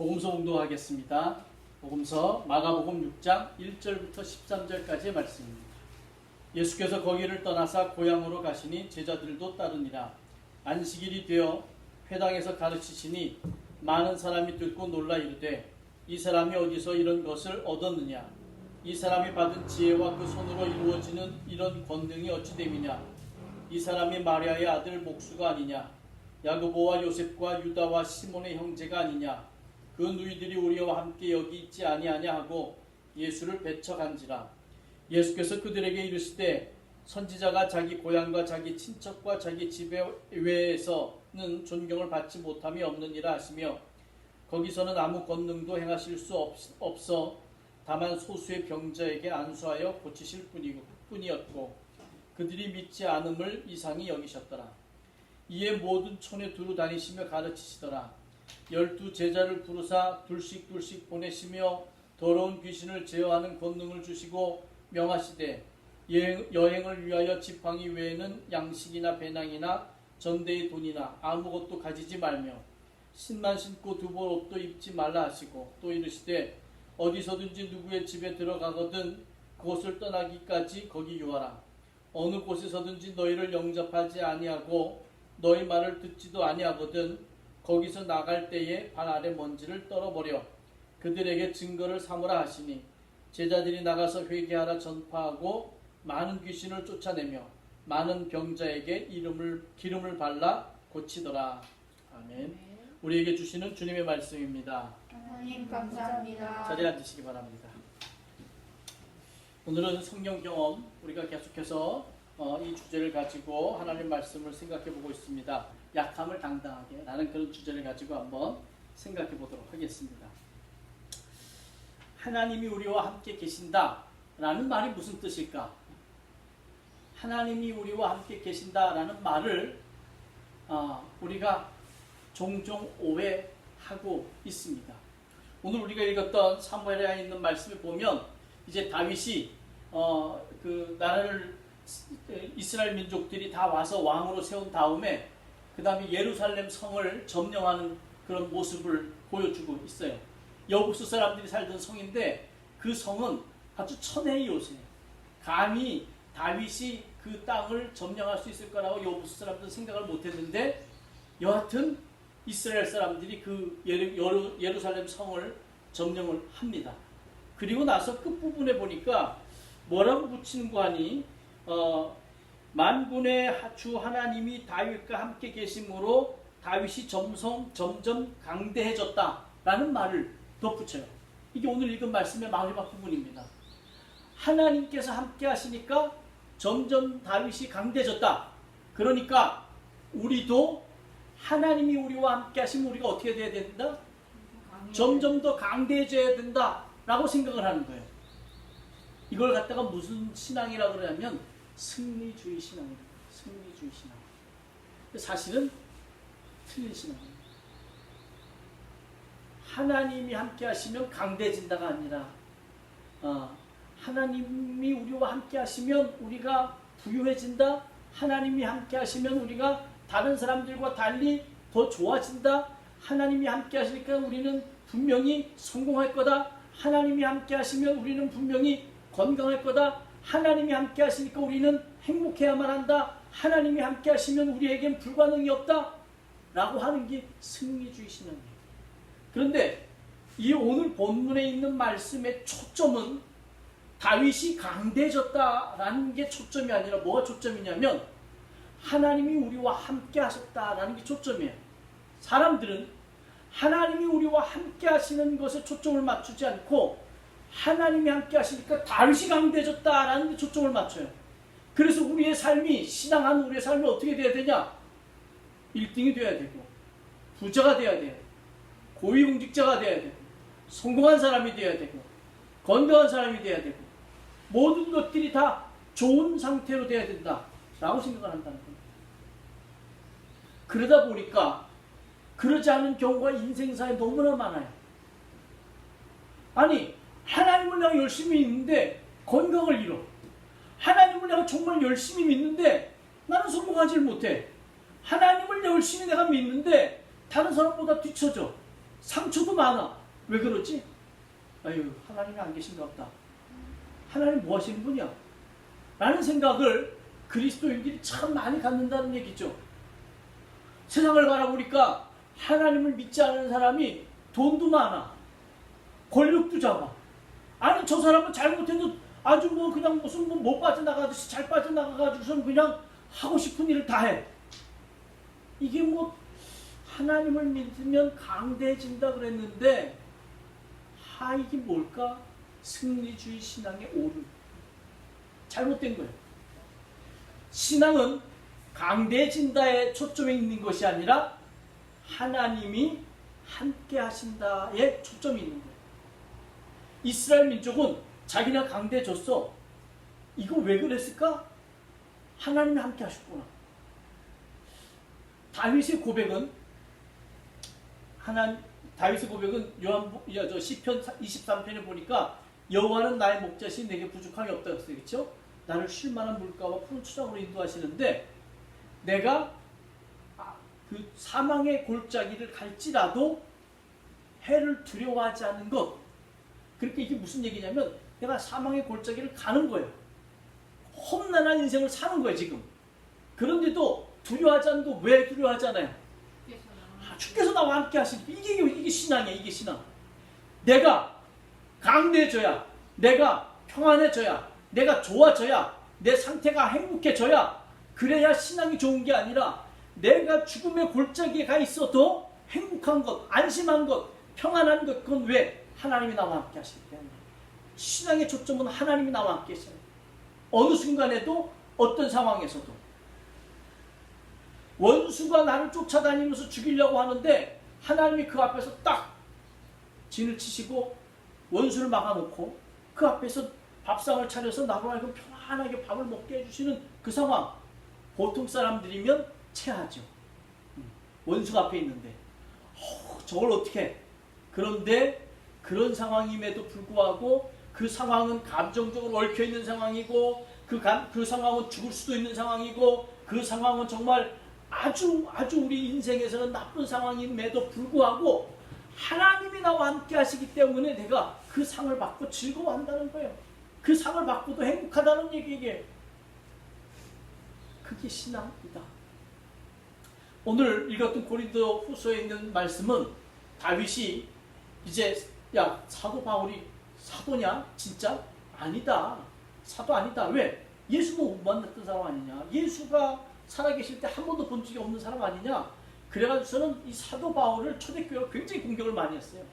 복음서 공독하겠습니다. 복음서 마가복음 6장 1절부터 13절까지의 말씀입니다. 예수께서 거기를 떠나사 고향으로 가시니 제자들도 따르니라. 안식일이 되어 회당에서 가르치시니 많은 사람이 듣고 놀라 이르되 이 사람이 어디서 이런 것을 얻었느냐? 이 사람이 받은 지혜와 그 손으로 이루어지는 이런 권능이 어찌 됨이냐? 이 사람이 마리아의 아들 목수가 아니냐? 야고보와 요셉과 유다와 시몬의 형제가 아니냐? 그 누이들이 우리와 함께 여기 있지 아니하냐 하고 예수를 배척한지라. 예수께서 그들에게 이르시되 선지자가 자기 고향과 자기 친척과 자기 집 외에서는 존경을 받지 못함이 없느니라 하시며 거기서는 아무 권능도 행하실 수 없어 다만 소수의 병자에게 안수하여 고치실 뿐이었고 그들이 믿지 않음을 이상히 여기셨더라. 이에 모든 촌에 두루 다니시며 가르치시더라. 12 제자를 부르사 둘씩 보내시며 더러운 귀신을 제어하는 권능을 주시고 명하시되 여행을 위하여 지팡이 외에는 양식이나 배낭이나 전대의 돈이나 아무것도 가지지 말며 신만 신고 두벌 옷도 입지 말라 하시고 또 이르시되 어디서든지 누구의 집에 들어가거든 그곳을 떠나기까지 거기 유하라. 어느 곳에서든지 너희를 영접하지 아니하고 너희 말을 듣지도 아니하거든 거기서 나갈 때에 발 아래 먼지를 떨어버려 그들에게 증거를 삼으라 하시니 제자들이 나가서 회개하라 전파하고 많은 귀신을 쫓아내며 많은 병자에게 기름을 발라 고치더라. 아멘. 우리에게 주시는 주님의 말씀입니다. 하나님 감사합니다. 자리에 앉으시기 바랍니다. 오늘은 성경 경험, 우리가 계속해서 이 주제를 가지고 하나님 말씀을 생각해 보고 있습니다. 약함을 당당하게 라는 그런 주제를 가지고 한번 생각해 보도록 하겠습니다. 하나님이 우리와 함께 계신다 라는 말이 무슨 뜻일까? 하나님이 우리와 함께 계신다 라는 말을 우리가 종종 오해하고 있습니다. 오늘 우리가 읽었던 사무엘하에 있는 말씀을 보면 이제 다윗이 그 나라를 이스라엘 민족들이 다 와서 왕으로 세운 다음에 그 다음에 예루살렘 성을 점령하는 그런 모습을 보여주고 있어요. 여부수 사람들이 살던 성인데 그 성은 아주 천혜의 요새예요. 감히 다윗이 그 땅을 점령할 수 있을 거라고 여부수 사람들은 생각을 못했는데 여하튼 이스라엘 사람들이 그 예루살렘 성을 점령을 합니다. 그리고 나서 끝부분에 보니까 뭐라고 붙이는 거 하니 만군의 주 하나님이 다윗과 함께 계심으로 다윗이 점점 강대해졌다라는 말을 덧붙여요. 이게 오늘 읽은 말씀의 마지막 부분입니다. 하나님께서 함께 하시니까 점점 다윗이 강대해졌다. 그러니까 우리도 하나님이 우리와 함께 하시면 우리가 어떻게 돼야 된다? 점점 더 강대해져야 된다라고 생각을 하는 거예요. 이걸 갖다가 무슨 신앙이라고 그러냐면 승리주의 신앙입니다. 승리주의 신앙. 사실은 틀린 신앙입니다. 하나님이 함께 하시면 강대해진다가 아니라 하나님이 우리와 함께 하시면 우리가 부유해진다. 하나님이 함께 하시면 우리가 다른 사람들과 달리 더 좋아진다. 하나님이 함께 하시니까 우리는 분명히 성공할 거다. 하나님이 함께 하시면 우리는 분명히 건강할 거다. 하나님이 함께 하시니까 우리는 행복해야만 한다. 하나님이 함께 하시면 우리에겐 불가능이 없다. 라고 하는 게 승리주의 신앙이에요. 그런데 이 오늘 본문에 있는 말씀의 초점은 다윗이 강대해졌다라는 게 초점이 아니라 뭐가 초점이냐면 하나님이 우리와 함께 하셨다라는 게 초점이에요. 사람들은 하나님이 우리와 함께 하시는 것에 초점을 맞추지 않고 하나님이 함께 하시니까 다윗이 강대해졌다라는 데 초점을 맞춰요. 그래서 우리의 삶이, 신앙하는 우리의 삶이 어떻게 돼야 되냐? 1등이 돼야 되고 부자가 돼야 돼요. 고위공직자가 돼야 되고 성공한 사람이 돼야 되고 건강한 사람이 돼야 되고 모든 것들이 다 좋은 상태로 돼야 된다라고 생각을 한다는 겁니다. 그러다 보니까 그러지 않은 경우가 인생사에 너무나 많아요. 아니 하나님을 향해 열심히 믿는데 건강을 잃어. 하나님을 내가 정말 열심히 믿는데 나는 성공하지 못해. 하나님을 열심히 내가 믿는데 다른 사람보다 뒤처져. 상처도 많아. 왜 그러지? 아유, 하나님이 안 계신가 보다. 하나님 뭐 하시는 분이야? 라는 생각을 그리스도인들이 참 많이 갖는다는 얘기죠. 세상을 바라보니까 하나님을 믿지 않는 사람이 돈도 많아. 권력도 잡아. 아니, 저 사람은 잘못해도 아주 뭐 그냥 무슨 뭐 못 빠져나가듯이 잘 빠져나가가지고선 그냥 하고 싶은 일을 다 해. 이게 뭐 하나님을 믿으면 강대해진다 그랬는데, 이게 뭘까? 승리주의 신앙의 오류. 잘못된 거예요. 신앙은 강대해진다에 초점이 있는 것이 아니라 하나님이 함께 하신다에 초점이 있는 거예요. 이스라엘 민족은 자기가 강대해졌어. 이거 왜 그랬을까? 하나님이 함께 하셨구나. 다윗의 고백은 시편 23편에 보니까 여호와는 나의 목자시 내게 부족함이 없다고 했어요. 그렇죠? 나를 쉴 만한 물가와 푸른 초장으로 인도하시는데, 내가 그 사망의 골짜기를 갈지라도 해를 두려워하지 않는 것. 그러니까 이게 무슨 얘기냐면 내가 사망의 골짜기를 가는 거예요. 험난한 인생을 사는 거예요 지금. 그런데도 두려워하지 않는 거. 왜 두려워하잖아요? 주께서 나와 함께 하시니까. 이게 신앙이야. 이게 신앙. 내가 강대해져야, 내가 평안해져야, 내가 좋아져야, 내 상태가 행복해져야, 그래야 신앙이 좋은 게 아니라 내가 죽음의 골짜기에 가 있어도 행복한 것, 안심한 것, 평안한 것. 그건 왜? 하나님이 나와 함께 하시기 때문에. 신앙의 초점은 하나님이 나와 함께 하셔요. 어느 순간에도, 어떤 상황에서도. 원수가 나를 쫓아다니면서 죽이려고 하는데 하나님이 그 앞에서 딱 진을 치시고 원수를 막아놓고 그 앞에서 밥상을 차려서 나로 하여금 편안하게 밥을 먹게 해주시는 그 상황. 보통 사람들이면 체하죠. 원수가 앞에 있는데 저걸 어떻게 해? 그런데 그런 상황임에도 불구하고 그 상황은 감정적으로 얽혀있는 상황이고 그 상황은 죽을 수도 있는 상황이고 그 상황은 정말 아주 우리 인생에서는 나쁜 상황임에도 불구하고 하나님이 나와 함께 하시기 때문에 내가 그 상을 받고 즐거워한다는 거예요. 그 상을 받고도 행복하다는 얘기예요. 그게 신앙이다. 오늘 읽었던 고린도 후서에 있는 말씀은 다윗이 이제 사도 바울이 사도냐? 진짜? 아니다. 사도 아니다. 왜? 예수 못 만났던 사람 아니냐? 예수가 살아계실 때 한 번도 본 적이 없는 사람 아니냐? 그래가지고서는 이 사도 바울을 초대교회가 굉장히 공격을 많이 했어요.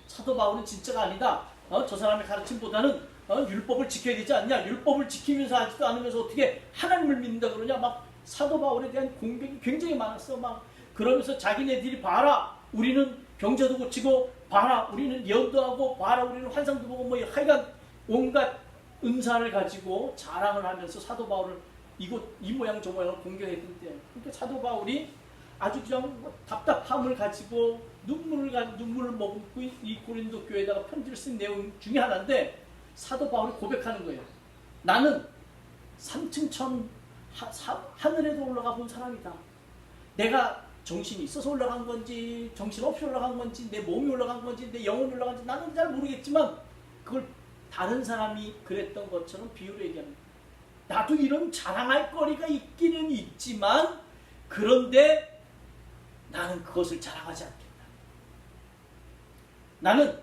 사도 바울은 진짜가 아니다. 저 사람의 가르침보다는 율법을 지켜야 되지 않냐? 율법을 지키면서 하지도 않으면서 어떻게 하나님을 믿는다 그러냐? 막 사도 바울에 대한 공격이 굉장히 많았어. 막 그러면서 자기네들이 봐라, 우리는 병자도 고치고, 봐라, 우리는 예언도 하고, 봐라, 우리는 환상도 보고, 뭐 하여간 온갖 은사를 가지고 자랑을 하면서 사도 바울을 이 모양 저 모양을 공격했던 때, 그러니까 사도 바울이 아주 그냥 답답함을 가지고 눈물을 머금고 이 고린도 교회에다가 편지를 쓴 내용 중에 하나인데, 사도 바울이 고백하는 거예요. 나는 3층 천 하늘에도 올라가 본 사람이다. 내가 정신이 있어서 올라간 건지 정신없이 올라간 건지 내 몸이 올라간 건지 내 영혼이 올라간 건지 나는 잘 모르겠지만, 그걸 다른 사람이 그랬던 것처럼 비유를 얘기합니다. 나도 이런 자랑할 거리가 있기는 있지만, 그런데 나는 그것을 자랑하지 않겠다. 나는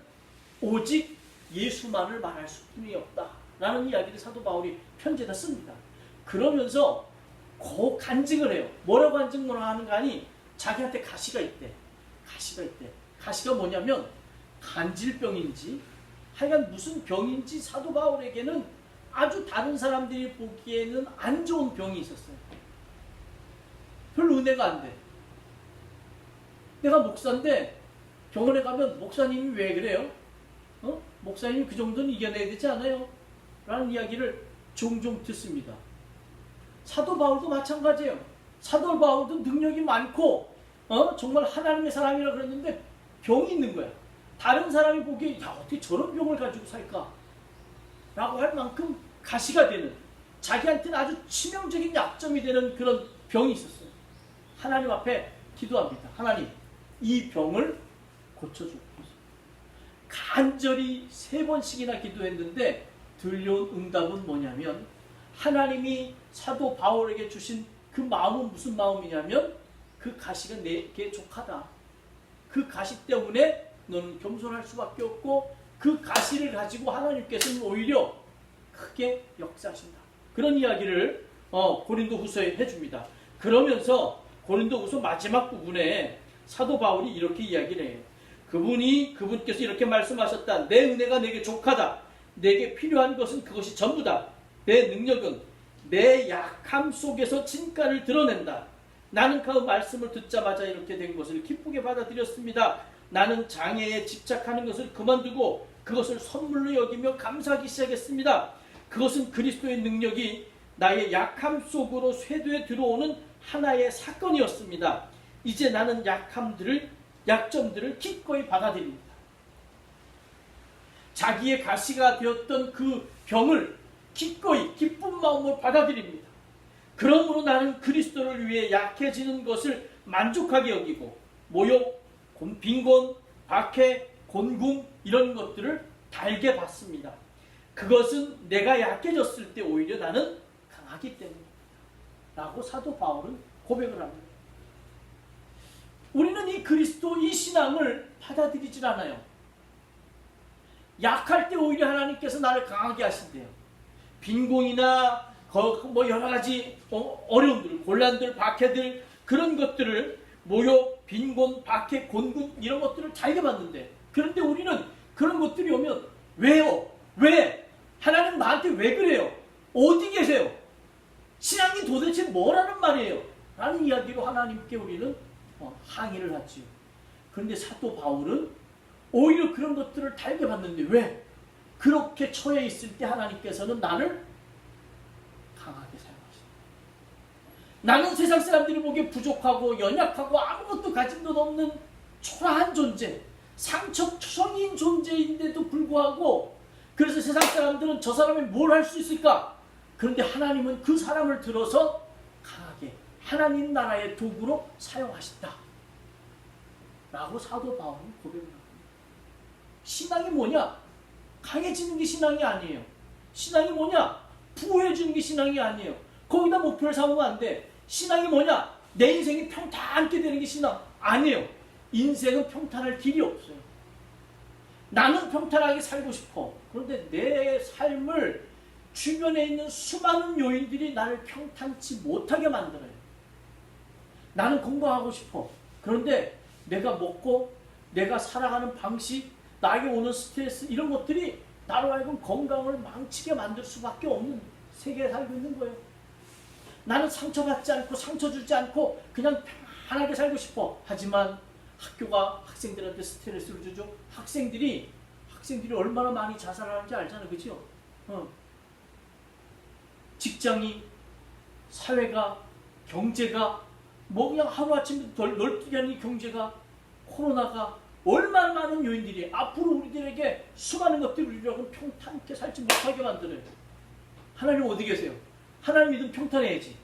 오직 예수만을 말할 수뿐이 없다. 라는 이야기를 사도 바울이 편지에다 씁니다. 그러면서 간증을 해요. 뭐라고 간증을 하는가 하니, 자기한테 가시가 있대. 가시가 뭐냐면 간질병인지 하여간 무슨 병인지 사도 바울에게는 아주 다른 사람들이 보기에는 안 좋은 병이 있었어요. 별로 은혜가 안 돼. 내가 목사인데 병원에 가면 목사님이 왜 그래요? 목사님이 그 정도는 이겨내야 되지 않아요? 라는 이야기를 종종 듣습니다. 사도 바울도 마찬가지예요. 사도 바울도 능력이 많고 정말 하나님의 사람이라 그랬는데 병이 있는 거야. 다른 사람이 보기에 어떻게 저런 병을 가지고 살까? 라고 할 만큼 가시가 되는, 자기한테는 아주 치명적인 약점이 되는 그런 병이 있었어요. 하나님 앞에 기도합니다. 하나님, 이 병을 고쳐주고 간절히 3번씩이나 기도했는데 들려온 응답은 뭐냐면 하나님이 사도 바울에게 주신 그 마음은 무슨 마음이냐면 그 가시가 내게 족하다. 그 가시 때문에 너는 겸손할 수밖에 없고 그 가시를 가지고 하나님께서는 오히려 크게 역사하신다. 그런 이야기를 고린도후서에 해줍니다. 그러면서 고린도후서 마지막 부분에 사도 바울이 이렇게 이야기를 해요. 그분께서 이렇게 말씀하셨다. 내 은혜가 내게 족하다. 내게 필요한 것은 그것이 전부다. 내 능력은 내 약함 속에서 진가를 드러낸다. 나는 그 말씀을 듣자마자 이렇게 된 것을 기쁘게 받아들였습니다. 나는 장애에 집착하는 것을 그만두고 그것을 선물로 여기며 감사하기 시작했습니다. 그것은 그리스도의 능력이 나의 약함 속으로 쇄도에 들어오는 하나의 사건이었습니다. 이제 나는 약점들을 기꺼이 받아들입니다. 자기의 가시가 되었던 그 병을 기꺼이 기쁜 마음으로 받아들입니다. 그러므로 나는 그리스도를 위해 약해지는 것을 만족하게 여기고 모욕, 빈곤, 박해, 곤궁 이런 것들을 달게 받습니다. 그것은 내가 약해졌을 때 오히려 나는 강하기 때문이다. 라고 사도 바울은 고백을 합니다. 우리는 이 그리스도 이 신앙을 받아들이질 않아요. 약할 때 오히려 하나님께서 나를 강하게 하신대요. 빈곤이나 여러 가지 어려움들, 곤란들, 박해들 그런 것들을 모욕, 빈곤, 박해, 곤군 이런 것들을 달게 받는데 그런데 우리는 그런 것들이 오면 왜요? 왜? 하나님 나한테 왜 그래요? 어디 계세요? 신앙이 도대체 뭐라는 말이에요? 라는 이야기로 하나님께 우리는 항의를 하지요. 그런데 사도 바울은 오히려 그런 것들을 달게 받는데 왜? 그렇게 처해 있을 때 하나님께서는 나를 강하게 사용하신다. 나는 세상 사람들이 보기에 부족하고 연약하고 아무것도 가진 것 없는 초라한 존재, 상처투성이인 존재인데도 불구하고 그래서 세상 사람들은 저 사람이 뭘 할 수 있을까? 그런데 하나님은 그 사람을 들어서 강하게 하나님 나라의 도구로 사용하신다. 라고 사도 바울은 고백을 합니다. 신앙이 뭐냐? 강해지는 게 신앙이 아니에요. 신앙이 뭐냐? 부유해지는 게 신앙이 아니에요. 거기다 목표를 삼으면 안 돼. 신앙이 뭐냐? 내 인생이 평탄하게 되는 게 신앙 아니에요. 인생은 평탄할 길이 없어요. 나는 평탄하게 살고 싶어. 그런데 내 삶을 주변에 있는 수많은 요인들이 나를 평탄치 못하게 만들어요. 나는 건강하고 싶어. 그런데 내가 먹고 내가 살아가는 방식, 나에게 오는 스트레스 이런 것들이 나로 하여금 건강을 망치게 만들 수밖에 없는 세계에 살고 있는 거예요. 나는 상처받지 않고 상처 주지 않고 그냥 편안하게 살고 싶어. 하지만 학교가 학생들한테 스트레스를 주죠. 학생들이 얼마나 많이 자살하는지 알잖아요. 그렇죠? 직장이, 사회가, 경제가 그냥 하루아침부터 널뛰게 하는 이 경제가, 코로나가 얼마나 많은 요인들이 앞으로 우리들에게 수많은 것들이 우리라고는 평탄하게 살지 못하게 만드는. 하나님 어디 계세요? 하나님 믿으면 평탄해야지.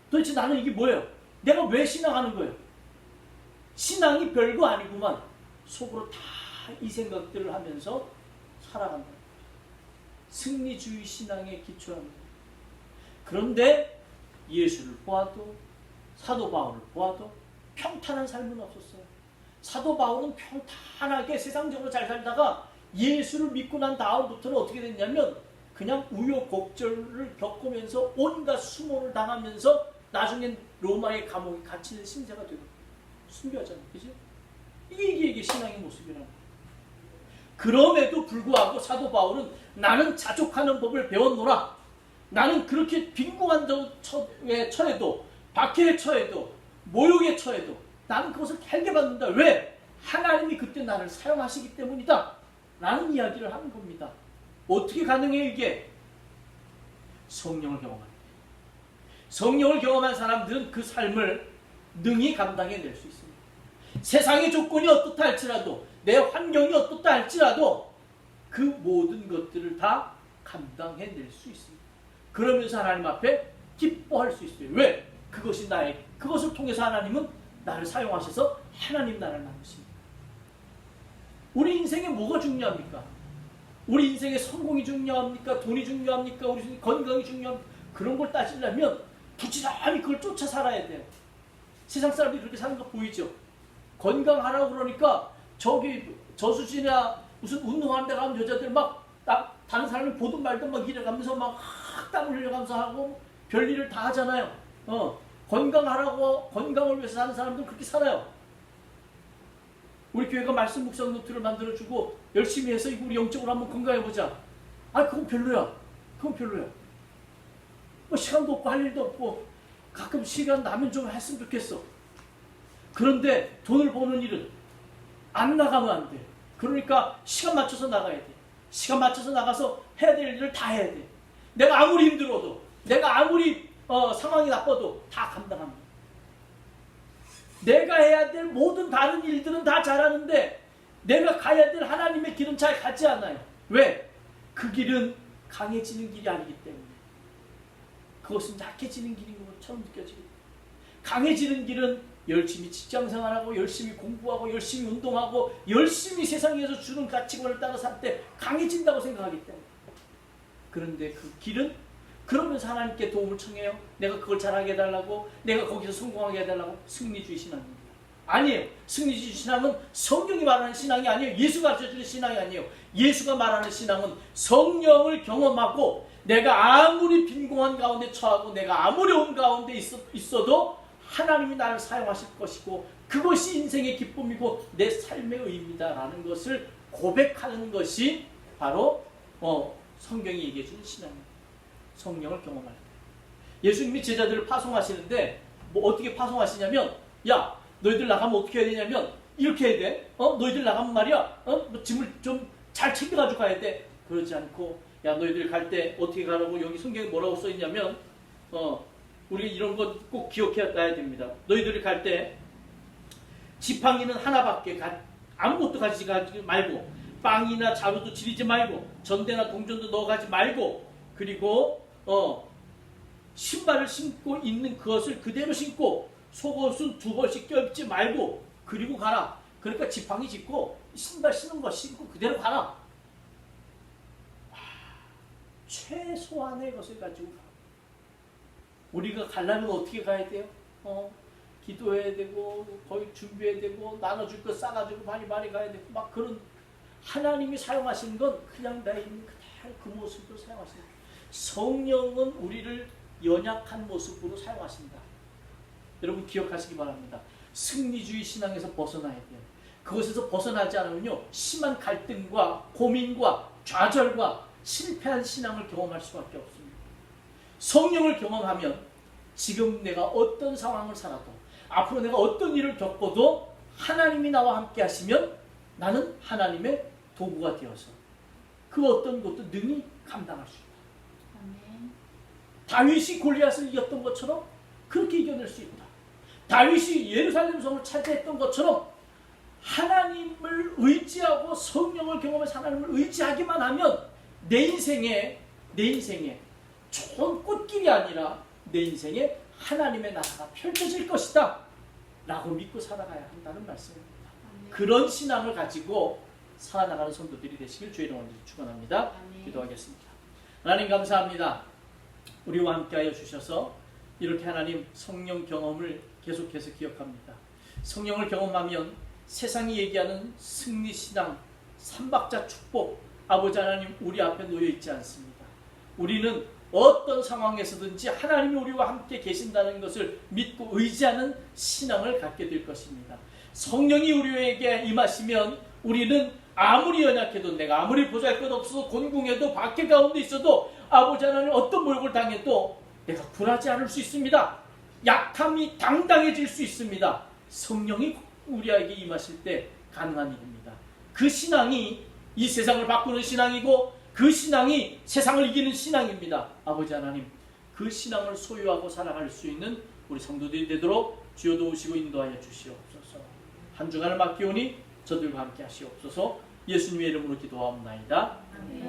도대체 나는 이게 뭐예요? 내가 왜 신앙하는 거예요? 신앙이 별거 아니구만. 속으로 다 이 생각들을 하면서 살아간다. 승리주의 신앙에 기초합니다. 그런데 예수를 보아도 사도 바울을 보아도 평탄한 삶은 없었어요. 사도 바울은 평탄하게 세상적으로 잘 살다가 예수를 믿고 난 다음부터는 어떻게 됐냐면 그냥 우여곡절을 겪으면서 온갖 수모를 당하면서 나중엔 로마의 감옥에 갇히는 신세가 되고 순교하잖아요. 그죠? 이게 신앙의 모습이라는 거예요. 그럼에도 불구하고 사도 바울은 나는 자족하는 법을 배웠노라. 나는 그렇게 빈궁한 처해도 박해에 처해도 모욕에 처해도 나는 그것을 달게 받는다. 왜? 하나님이 그때 나를 사용하시기 때문이다. 라는 이야기를 하는 겁니다. 어떻게 가능해요 이게? 성령을 경험합니다. 성령을 경험한 사람들은 그 삶을 능히 감당해낼 수 있습니다. 세상의 조건이 어떻다 할지라도 내 환경이 어떻다 할지라도 그 모든 것들을 다 감당해낼 수 있습니다. 그러면서 하나님 앞에 기뻐할 수 있어요. 왜? 그것을 통해서 하나님은 나를 사용하셔서 하나님 나라를 만드십니다. 우리 인생에 뭐가 중요합니까? 우리 인생에 성공이 중요합니까? 돈이 중요합니까? 우리 건강이 중요합니까? 그런 걸 따지려면 부지런히 그걸 쫓아 살아야 돼요. 세상 사람들이 그렇게 사는 거 보이죠? 건강하라고 그러니까 저기 저수지나 무슨 운동하는 데 가면 여자들 막 다른 사람을 보든 말든 막 이래가면서 막 땀 흘려가면서 하고 별일을 다 하잖아요. 건강하라고 건강을 위해서 사는 사람들 그렇게 살아요. 우리 교회가 말씀 묵상 노트를 만들어주고 열심히 해서 우리 영적으로 한번 건강해보자. 그건 별로야. 그건 별로야. 뭐 시간도 없고 할 일도 없고 가끔 시간 나면 좀 했으면 좋겠어. 그런데 돈을 버는 일은 안 나가면 안 돼. 그러니까 시간 맞춰서 나가야 돼. 시간 맞춰서 나가서 해야 될 일을 다 해야 돼. 내가 아무리 힘들어도, 내가 아무리 상황이 나빠도 다 감당합니다. 내가 해야 될 모든 다른 일들은 다 잘하는데 내가 가야 될 하나님의 길은 잘 가지 않아요. 왜? 그 길은 강해지는 길이 아니기 때문에. 그것은 약해지는 길인 것처럼 느껴지거든요. 강해지는 길은 열심히 직장생활하고 열심히 공부하고 열심히 운동하고 열심히 세상에서 주는 가치관을 따라 살 때 강해진다고 생각하기 때문에. 그런데 그 길은 그러면서 하나님께 도움을 청해요. 내가 그걸 잘하게 해달라고, 내가 거기서 성공하게 해달라고. 승리주의 신앙입니다. 아니에요. 승리주의 신앙은 성경이 말하는 신앙이 아니에요. 예수가 가르쳐주는 신앙이 아니에요. 예수가 말하는 신앙은 성령을 경험하고 내가 아무리 빈공한 가운데 처하고 내가 아무리 어려운 가운데 있어도 하나님이 나를 사용하실 것이고 그것이 인생의 기쁨이고 내 삶의 의미다라는 것을 고백하는 것이 바로 성경이 얘기해주는 신앙입니다. 성령을 경험할 때. 예수님이 제자들을 파송하시는데 뭐 어떻게 파송하시냐면, 야 너희들 나가면 어떻게 해야 되냐면 이렇게 해야 돼. 너희들 나가면 말이야 뭐 짐을 좀 잘 챙겨가지고 가야 돼. 그러지 않고, 야 너희들 갈 때 어떻게 가라고. 여기 성경에 뭐라고 써있냐면 우리가 이런 것 꼭 기억해야 됩니다. 너희들이 갈 때 지팡이는 하나밖에 아무것도 가지지 말고, 빵이나 자루도 지리지 말고, 전대나 동전도 넣어가지 말고, 그리고 신발을 신고 있는 그것을 그대로 신고 속옷은 2벌씩 껴입지 말고 그리고 가라. 그러니까 지팡이 짚고 신발 신은 거 신고 그대로 가라. 최소한의 것을 가지고 가. 우리가 가려면 어떻게 가야 돼요? 기도해야 되고 거의 준비해야 되고 나눠줄 거 싸가지고 많이 가야 되고 막 그런. 하나님이 사용하시는 건 그냥 나 있는 그대로 그 모습으로 사용하시는 거예요. 성령은 우리를 연약한 모습으로 사용하신다. 여러분 기억하시기 바랍니다. 승리주의 신앙에서 벗어나야 돼요. 그것에서 벗어나지 않으면요 심한 갈등과 고민과 좌절과 실패한 신앙을 경험할 수밖에 없습니다. 성령을 경험하면 지금 내가 어떤 상황을 살아도 앞으로 내가 어떤 일을 겪어도 하나님이 나와 함께 하시면 나는 하나님의 도구가 되어서 그 어떤 것도 능히 감당할 수 있다. 아멘. 다윗이 골리앗을 이겼던 것처럼 그렇게 이겨낼 수 있다. 다윗이 예루살렘 성을 차지했던 것처럼 하나님을 의지하고 성령을 경험해서 하나님을 의지하기만 하면 내 인생에 좋은 꽃길이 아니라 내 인생에 하나님의 나라가 펼쳐질 것이다 라고 믿고 살아가야 한다는 말씀입니다. 아멘. 그런 신앙을 가지고 살아나가는 성도들이 되시길 주의 이름으로 축원합니다. 아멘. 기도하겠습니다. 하나님 감사합니다. 우리와 함께하여 주셔서 이렇게 하나님 성령 경험을 계속해서 기억합니다. 성령을 경험하면 세상이 얘기하는 승리신앙, 삼박자 축복, 아버지 하나님 우리 앞에 놓여있지 않습니다. 우리는 어떤 상황에서든지 하나님이 우리와 함께 계신다는 것을 믿고 의지하는 신앙을 갖게 될 것입니다. 성령이 우리에게 임하시면 우리는 아무리 연약해도, 내가 아무리 보잘것없어도 곤궁해도 박해 가운데 있어도 아버지 하나님 어떤 모욕을 당해도 내가 굴하지 않을 수 있습니다. 약함이 당당해질 수 있습니다. 성령이 우리에게 임하실 때 가능한 일입니다. 그 신앙이 이 세상을 바꾸는 신앙이고 그 신앙이 세상을 이기는 신앙입니다. 아버지 하나님 그 신앙을 소유하고 살아갈 수 있는 우리 성도들이 되도록 주여 도우시고 인도하여 주시옵소서. 한 주간을 맡기오니 저들과 함께 하시옵소서. 예수님의 이름으로 기도하옵나이다. 아멘.